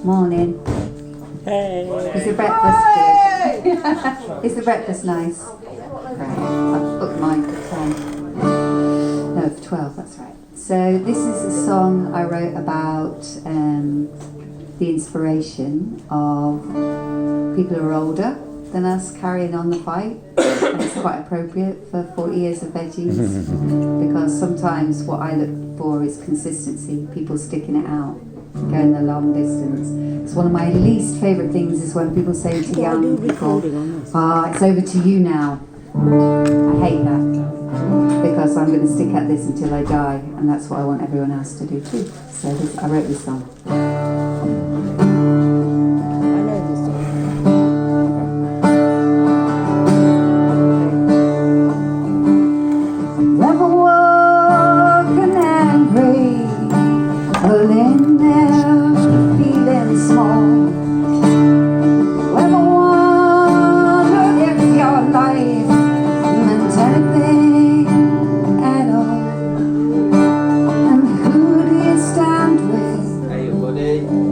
Morning. Hey. Is the breakfast good? Is the breakfast nice? Right. I've booked mine for 10. No, for 12, that's right. So this is a song I wrote about the inspiration of people who are older than us carrying on the fight. And it's quite appropriate for 40 years of veggies because sometimes what I look for is consistency, people sticking it out, going the long distance. It's one of my least favourite things is when people say to young people, it's over to you now. I hate that because I'm going to stick at this until I die, and that's what I want everyone else to do too. So I wrote this song. Never walking angry, alone there, feeling small. Ever wondered if your life meant anything at all? And who do you stand with? Hey, buddy.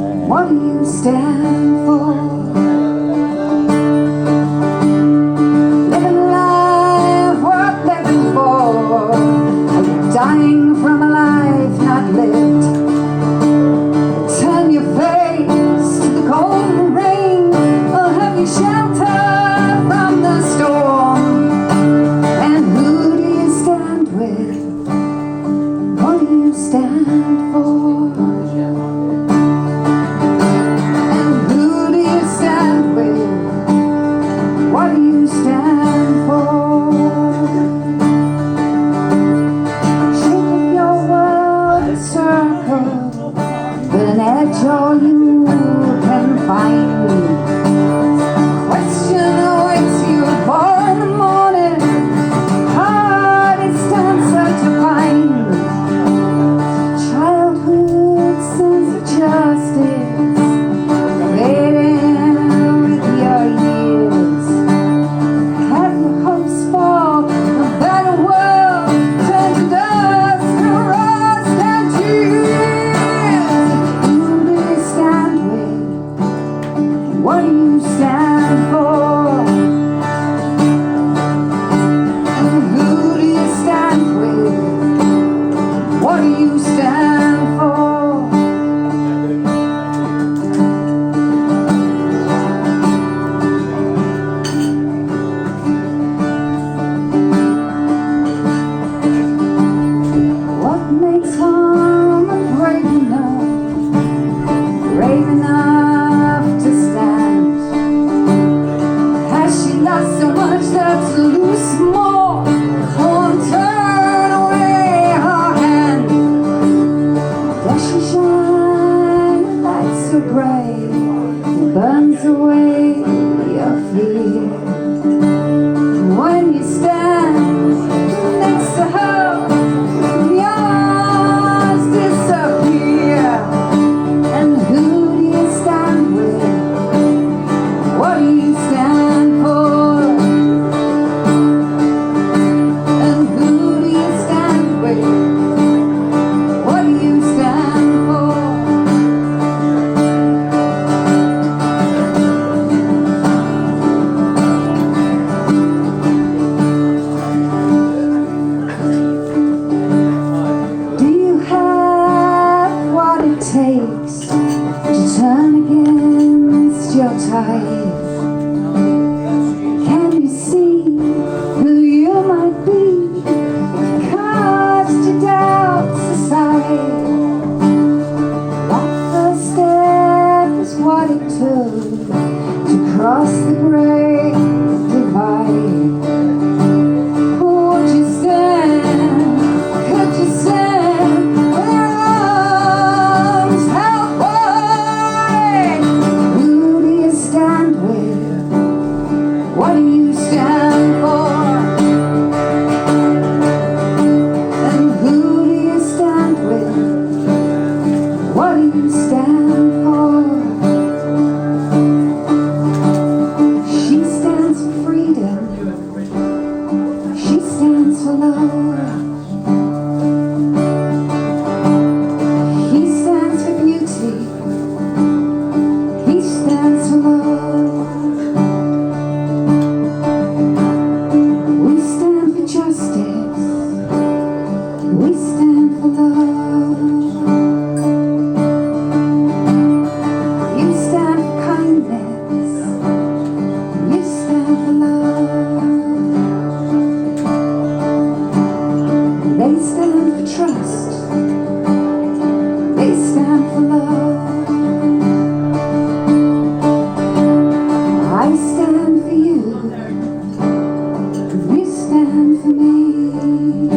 for me.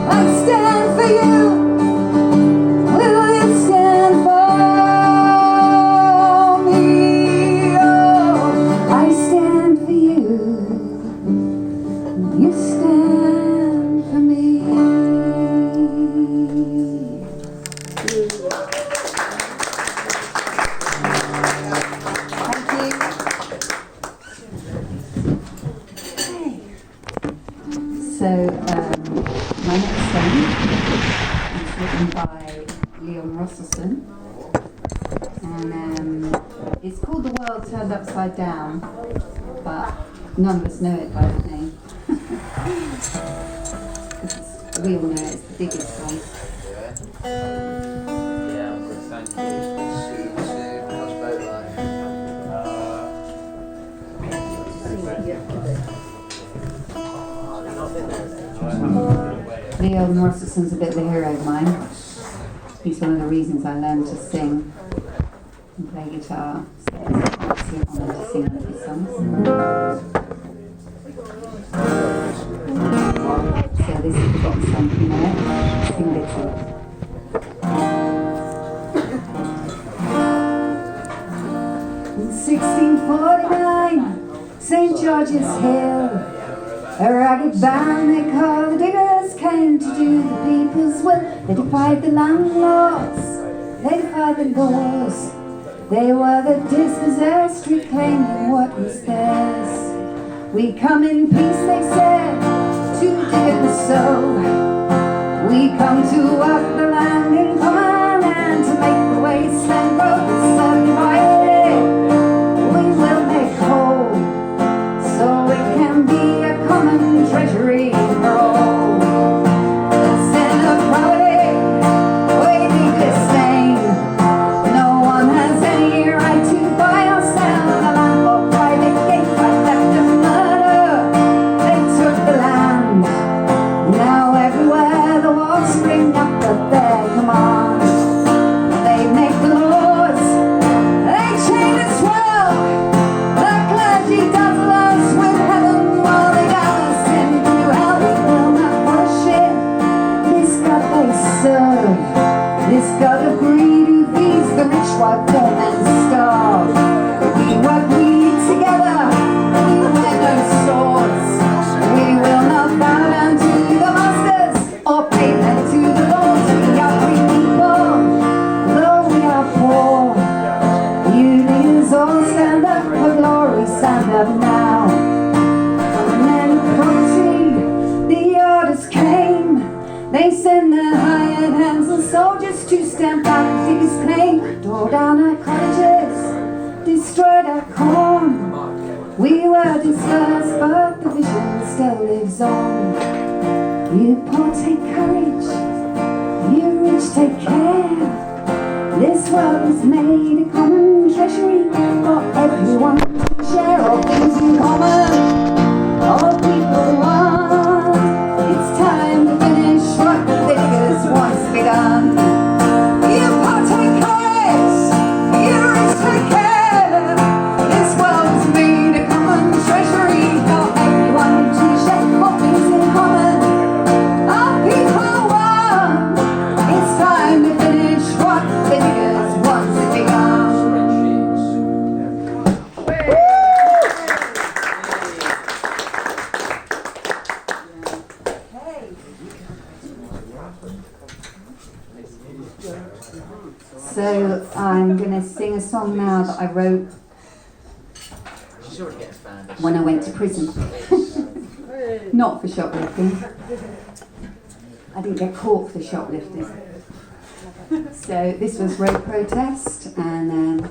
I stand for you. Will you stand for me? Oh, I stand for you. You stand for me. Thank you. So, my next song is written by Leon Rosselson, and it's called The World Turned Upside Down, but none of us know it by that name. We all know it's the biggest song. Yeah, I'm good, thank you. Leon Rosselson's a bit of a hero of mine. He's one of the reasons I learned to sing and play guitar. So it's an absolute honour to sing one of his songs. So this is the bottom song, you know it? Sing little. In 1649, St. George's Hill, a ragged band they called the Diggers came to do the people's will. They defied the landlords, they defied the laws. They were the dispossessed, reclaiming what was theirs. We come in peace, they said, to dig and sow. We come to work the land in common and to make the wasteland grow. Certain by it, we will make whole, so it can be a common treasury for all. The sin of poverty, we need disdain. No one has any right to buy or sell the land for private gain. By theft and murder, they took the land. Now everywhere the walls spring up at their command. They make the laws, they chain and swell. The clergy does us with heaven while they gather us into hell. We will not worship this God they serve, this God of greed who feeds the rich while poor men starve. We work, we eat together, we wear no swords. We will not bow down to the masters or pay them to the lords. We are free people, though we are poor. You leaders all stand up for glory, stand up now. From the men of property, the orders came. They sent their hired hands and soldiers to stamp out the biggest claim. Tore down our cottages, destroyed our corn. We were dispersed, but the vision still lives on. You poor take courage, you rich take care. This world was made a common treasury for everyone to share. All things in common, all people want. It's time to finish what the diggers once begun. You poor take courage, you rich take care. This world was made a common treasury for everyone to share. All things in common, all people want. It's time to finish what the diggers once begun. So I'm going to sing a song now that I wrote She's already getting found. when I went to prison. Not for shoplifting. I didn't get caught for shoplifting. So this was road protest, and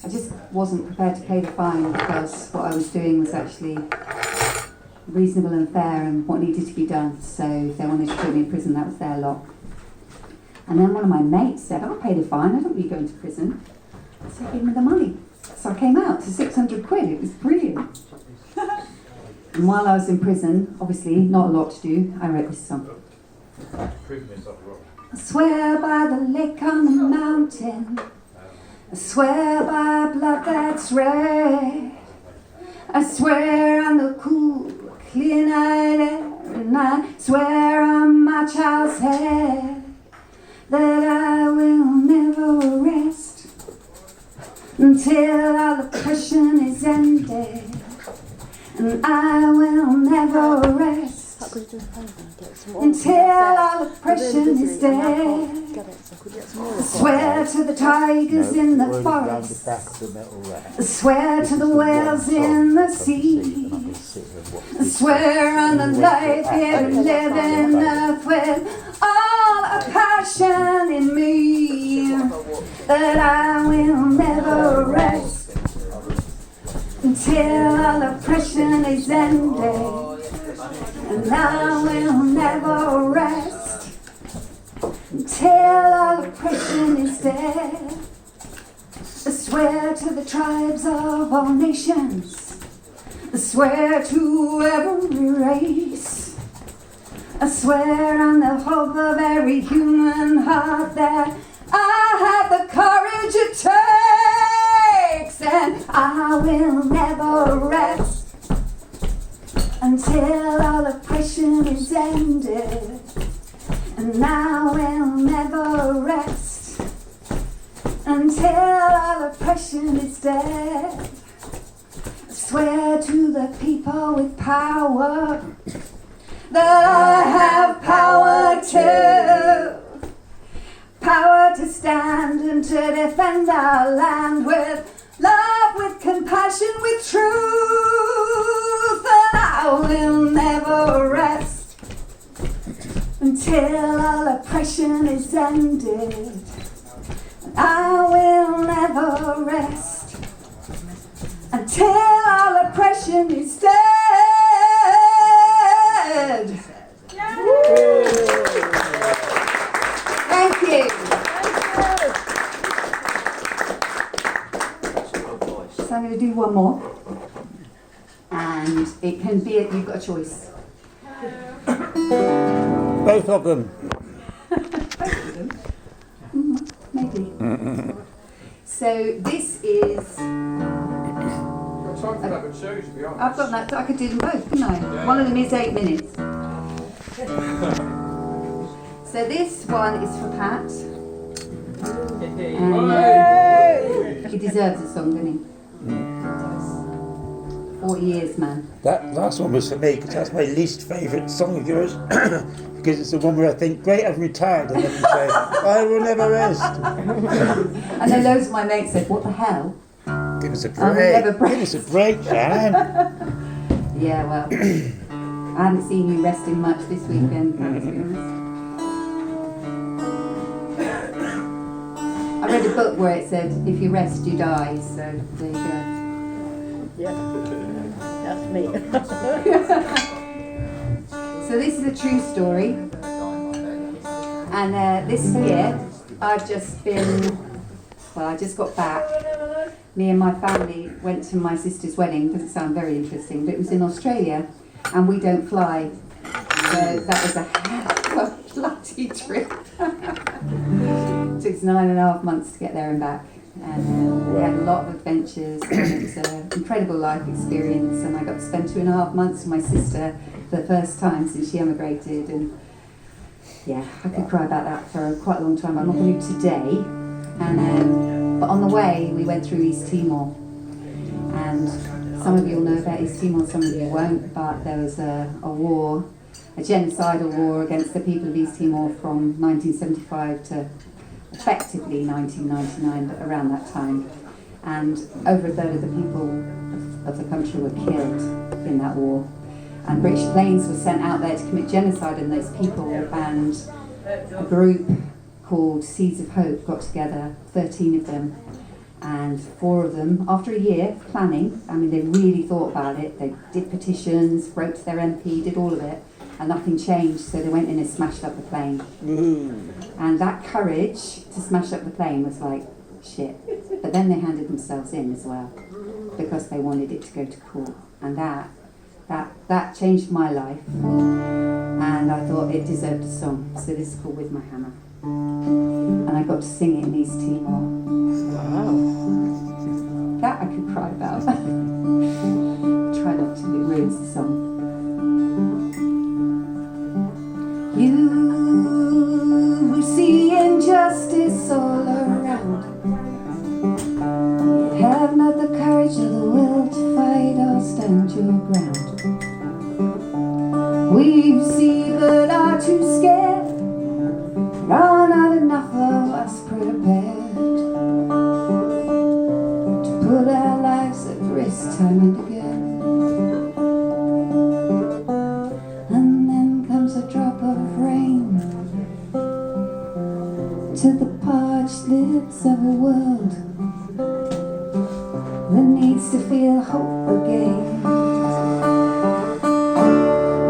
I just wasn't prepared to pay the fine because what I was doing was actually reasonable and fair and what needed to be done. So if they wanted to put me in prison, that was their lot. And then one of my mates said, I'll pay the fine, I don't want you going to prison. So I gave me the money. So I came out to 600 quid, it was brilliant. And while I was in prison, obviously not a lot to do, I wrote this song. I swear by the lake on the mountain, I swear by blood that's red, I I swear on the cool, clear night air, and I swear on my child's head that I will never rest until all oppression is ended, and I will never rest until all oppression is dead. I swear to the tigers in the forest, I swear to the whales in the sea, I swear on the life here and living earth with all a passion in me, that I will never rest until all oppression is ended, and I will never rest until all oppression is dead. I swear to the tribes of all nations, I swear to every race, I swear on the hope of every human heart that I have the courage it takes, and I will never rest until all oppression is ended, and I will never rest until all oppression is dead. I swear to the people with power that I have power to stand and to defend our land with love, with compassion, with truth, and I will never rest until all oppression is ended, and I will never rest until all oppression is dead. Thank you. So I'm going to do one more, and it can be, you've got a choice. Both of them. Maybe. So this is, I've got that, I could do them both, couldn't I? One of them is 8 minutes. So this one is for Pat. And he deserves a song, doesn't he? 40 years, man. That last one was for me because that's my least favourite song of yours because it's the one where I think, great, I've retired, and then you say, I will never rest. And then loads of my mates said, what the hell? Give us a break. Give us a break, Shannon. Yeah, well, I haven't seen you resting much this weekend, to be honest. I read a book where it said, if you rest, you die, so there you go. Yeah, that's me. So this is a true story, and this year I've just been, well, I just got back. Me and my family went to my sister's wedding. Doesn't sound very interesting, but it was in Australia, and we don't fly, so that was a bloody trip. It took us 9.5 months to get there and back. And we had a lot of adventures, and it was an incredible life experience, and I got to spend 2.5 months with my sister for the first time since she emigrated, and yeah, I could cry about that for quite a long time. I'm not going to today, and but on the way we went through East Timor, and some of you will know about East Timor, some of you won't, but there was a war, a genocidal war against the people of East Timor from 1975 to effectively 1999, but around that time, and over a third of the people of the country were killed in that war, and British planes were sent out there to commit genocide on those people, and a group called Seeds of Hope got together, 13 of them, and 4 of them, after a year of planning, I mean they really thought about it, they did petitions, wrote to their MP, did all of it, and nothing changed, so they went in and smashed up the plane. And that courage to smash up the plane was like, shit. But then they handed themselves in as well, because they wanted it to go to court. And that changed my life. And I thought it deserved a song. So this is called With My Hammer. And I got to sing it in East Timor. Wow. That I could cry about. neutral ground. We've seen but are too scared, and are not enough of us prepared to put our lives at risk time and again. And then comes a drop of rain to the parched lips of a world that needs to feel hope again.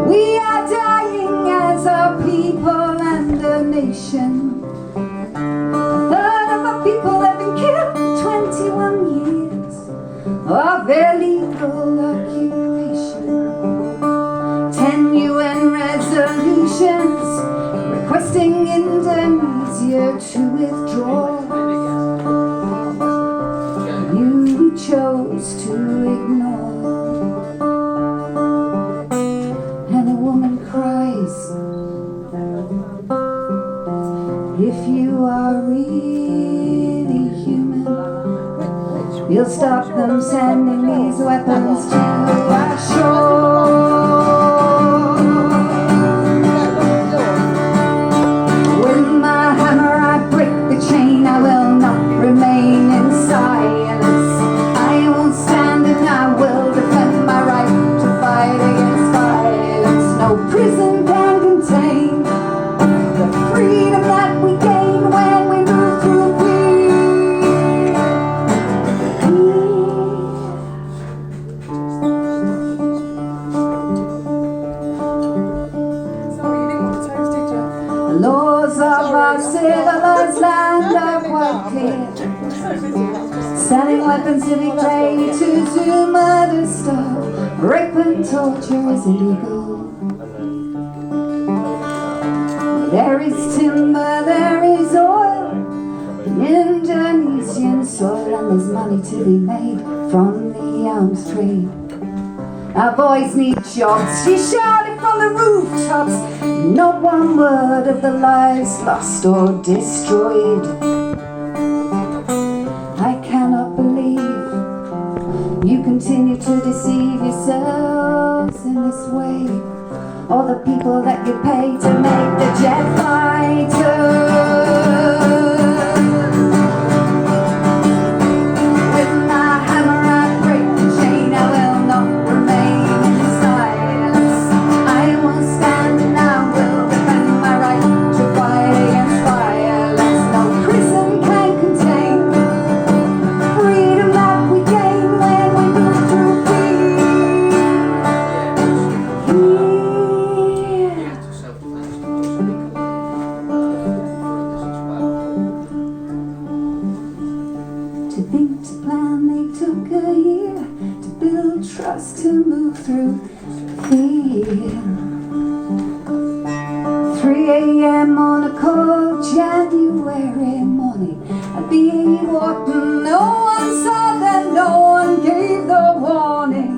We are dying as a people and a nation. A third of our people have been killed in 21 years of illegal occupation. 10 UN resolutions requesting Indonesia to withdraw. You chose to ignore. And a woman cries, if you are really human, you'll stop them sending these weapons to our shore. With my hammer I break the chain, I will not remain in silence. I will stand and I will defend my right to fight against violence. No prison can contain the freedom that we gain when we move through the laws of our civilized land are quite clear. Selling weapons to be paid to Zuma to stop rape and torture is illegal. There is timber, there is oil in Indonesian soil, and there's money to be made from the arms trade. Our boys need jobs, she shouted from the rooftops. Not one word of the lives lost or destroyed. I cannot believe you continue to deceive yourselves in this way. All the people that you pay to make the jet fighters. With my hammer I break the chain, I will not remain in silence. I will stand and I will defend my right to fight against violence. No prison can contain freedom that we gain when we move through to think, to plan, they took a year to build trust, to move through fear. 3 a.m. on a cold January morning, a BAE Wharton, no one saw them, no one gave the warning.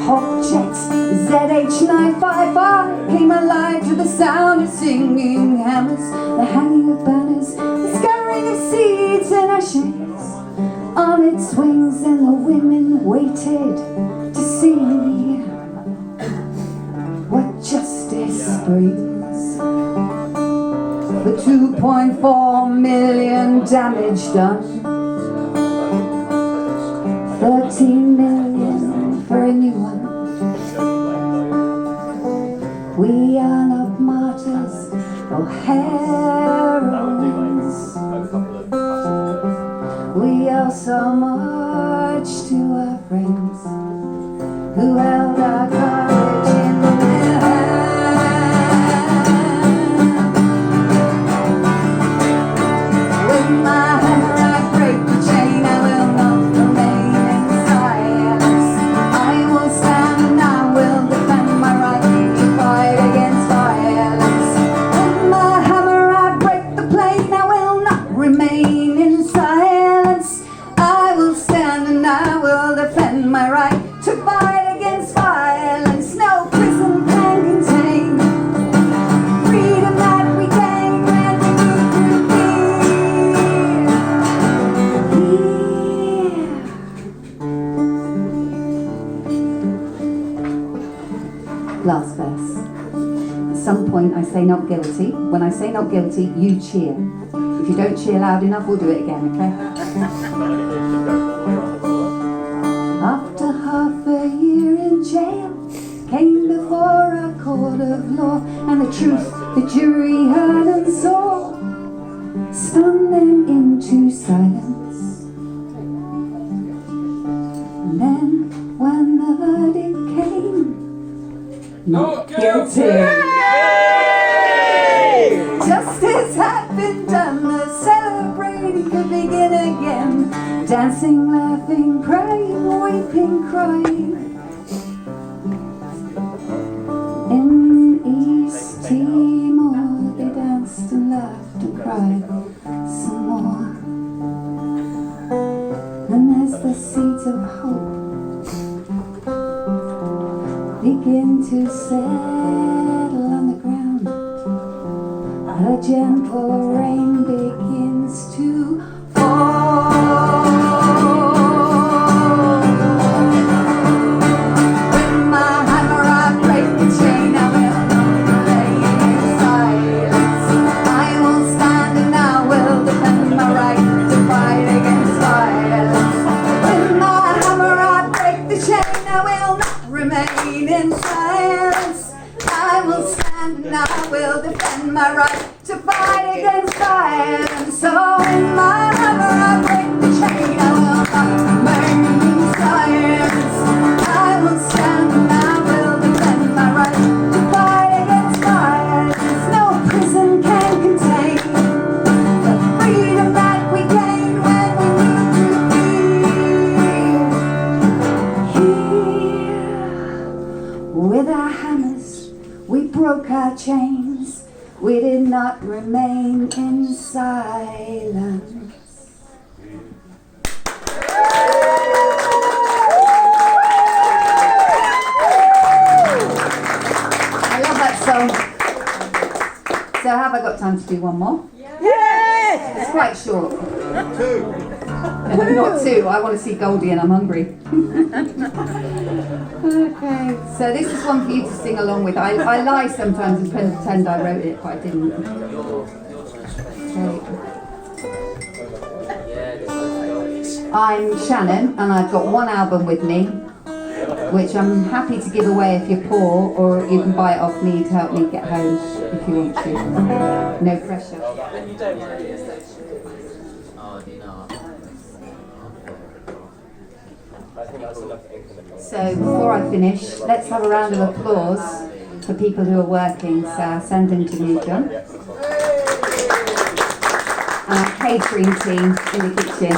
Hawk jets, ZH955 came alive to the sound of singing hammers, the hanging of banners, the scattering of seeds and ashes on its wings, and the women waited to see what justice brings. The 2.4 million damage done, 13 million for a new one. We are not martyrs or heroines. We owe so much to our friends who held our courage in their hand. With my hammer I break the chain, I will not remain in silence. I will stand and I will defend my right to fight against violence. With my hammer I break the plane, I will not remain in silence. I will stand and I will defend my right to fight against violence. No prison can contain freedom that we gain when we move through fear. last verse. At some point I say not guilty. When I say not guilty, you cheer. If you don't cheer loud enough, we'll do it again, okay? After half a year in jail, came before a court of law, and the truth the jury heard and saw stunned them into silence. And then when the verdict came, not guilty. Justice had been done, the celebrating could begin again. Dancing, laughing, crying, weeping, crying. In East Timor, they danced and laughed and cried some more. And as the seeds of hope begin to settle on the ground, a gentle rain begins to fall. With my hammer I break the chain, I will not remain in silence. I will stand and I will defend my right to fight against violence. With my hammer I break the chain, I will not remain in silence. I will stand and I will defend my right to fight against violence. So in my hammer I break the chain, I will not remain in silence. I will stand and I will defend my right to fight against violence. No prison can contain the freedom that we gain when we need to be here. With our hammers we broke our chains. We did not remain in silence. I love that song. So have I got time to do one more? Yes! It's quite short. Not two. I want to see Goldie and I'm hungry. Okay, so this is one for you to sing along with. I lie sometimes and pretend I wrote it, but I didn't. Okay. I'm Shannon, and I've got one album with me, which I'm happy to give away if you're poor, or you can buy it off me to help me get home if you want to. No pressure. So before I finish, let's have a round of applause for people who are working. So I'll send them to you, John. And our catering team in the kitchen.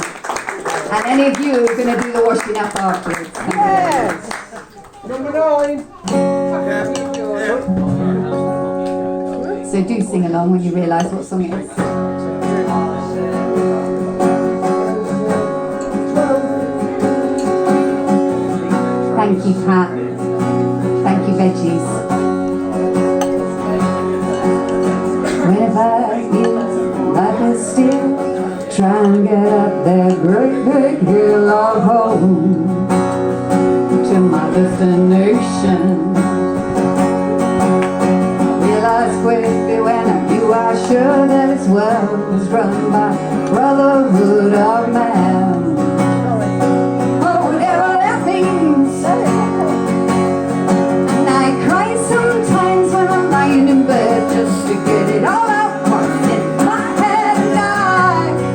And any of you who are going to do the washing up afterwards. Yes! Number 9! So do sing along when you realise what song it is. Thank you, Pat. Thank you, Veggies. Whenever I feel like I still try and get up that great big hill of home to my destination, realize quickly when I do I should that this world is run by brotherhood of man. Just to get it all out once in my head, and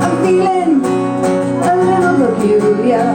I'm feeling a little peculiar.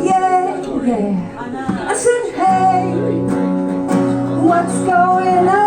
yeah, yeah. I said, hey, what's going on?